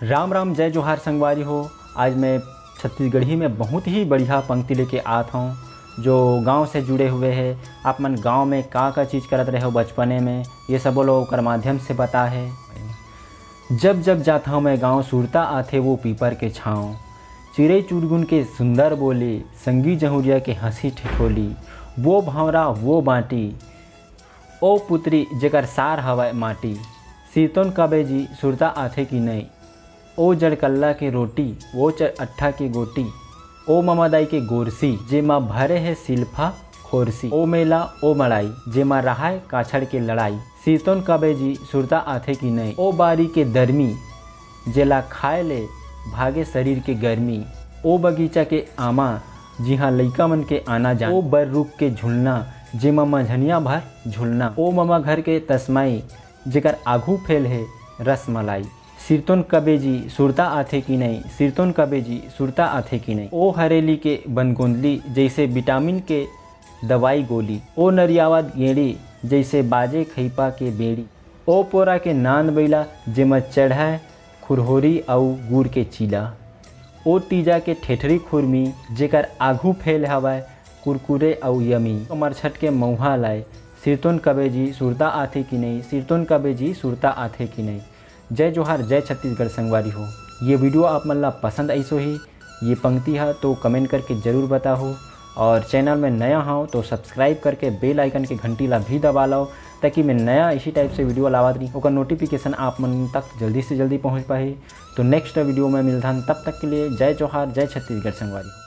राम राम जय जोहार संगवारी हो। आज मैं छत्तीसगढ़ी में बहुत ही बढ़िया पंक्ति लेके आता हूँ जो गांव से जुड़े हुए हैं। आप मन गांव में का चीज़ करत रहे हो बचपने में, ये सब लोग कर माध्यम से बता है। जब जब जाता हूँ मैं गांव, सुरता आथे वो पीपर के छाँव, चिड़ै चुड़गुन के सुंदर बोले, संगी जहुरिया के हंसी ठिठोली, वो भंवरा वो बाटी, ओ पुत्री जेकर सार हवा माटी, सीतोन कबे जी सुरता आथे की नहीं, ओ जड़कल्ला के रोटी वो अट्ठा के गोटी, ओ ममदाई के गोरसी जे माँ भरे है सिल्फा खोरसी, ओ मेला ओ मड़ाई जे माँ रहाय काछड़ के लड़ाई, सीतोन कबे जी सुरता आथे की नहीं, ओ बारी के दरमी जेला खाए ले भागे शरीर के गर्मी, ओ बगीचा के आमा जी हाँ लइका मन के आना जान, ओ बर रुख के झुलना जे माँ मझनिया भर झुलना, ओ ममा घर के तस्माई जेकर आघू फैल है रस मलाई, सिरतोन कबे जी सुरता आथे की नहीं, सिरतोन कबे जी सुरता आथे की नहीं, ओ हरेली के बनगोंदली जैसे विटामिन के दवाई गोली, ओ नरियावत गेड़ी जैसे बाजे खैपा के बेड़ी, ओ पोरा के नान बैला जेमा चढ़ाए खुरहोरी और गुड़ के चीला, ओ तीजा के ठेठरी खुरमी जेकर आघू फैल हवाए कुरकुरे और यमी, मरछट के मऊहा लाए, सिरतोन कबे जी सुरता आथे की नहीं, सिरतोन कबे जी सुरता आथे की नहीं। जय जोहार जय छत्तीसगढ़ संगवारी हो। ये वीडियो आप मन ला पसंद ऐसो ही ये पंक्ति है तो कमेंट करके ज़रूर बताओ, और चैनल में नया हो तो सब्सक्राइब करके बेल आइकन के घंटी ला भी दबा लो, ताकि मैं नया इसी टाइप से वीडियो लावत रही और नोटिफिकेशन आप मन तक जल्दी से जल्दी पहुँच पाए। तो नेक्स्ट वीडियो में मिलता, तब तक के लिए जय जोहार जय छत्तीसगढ़ संगवारी।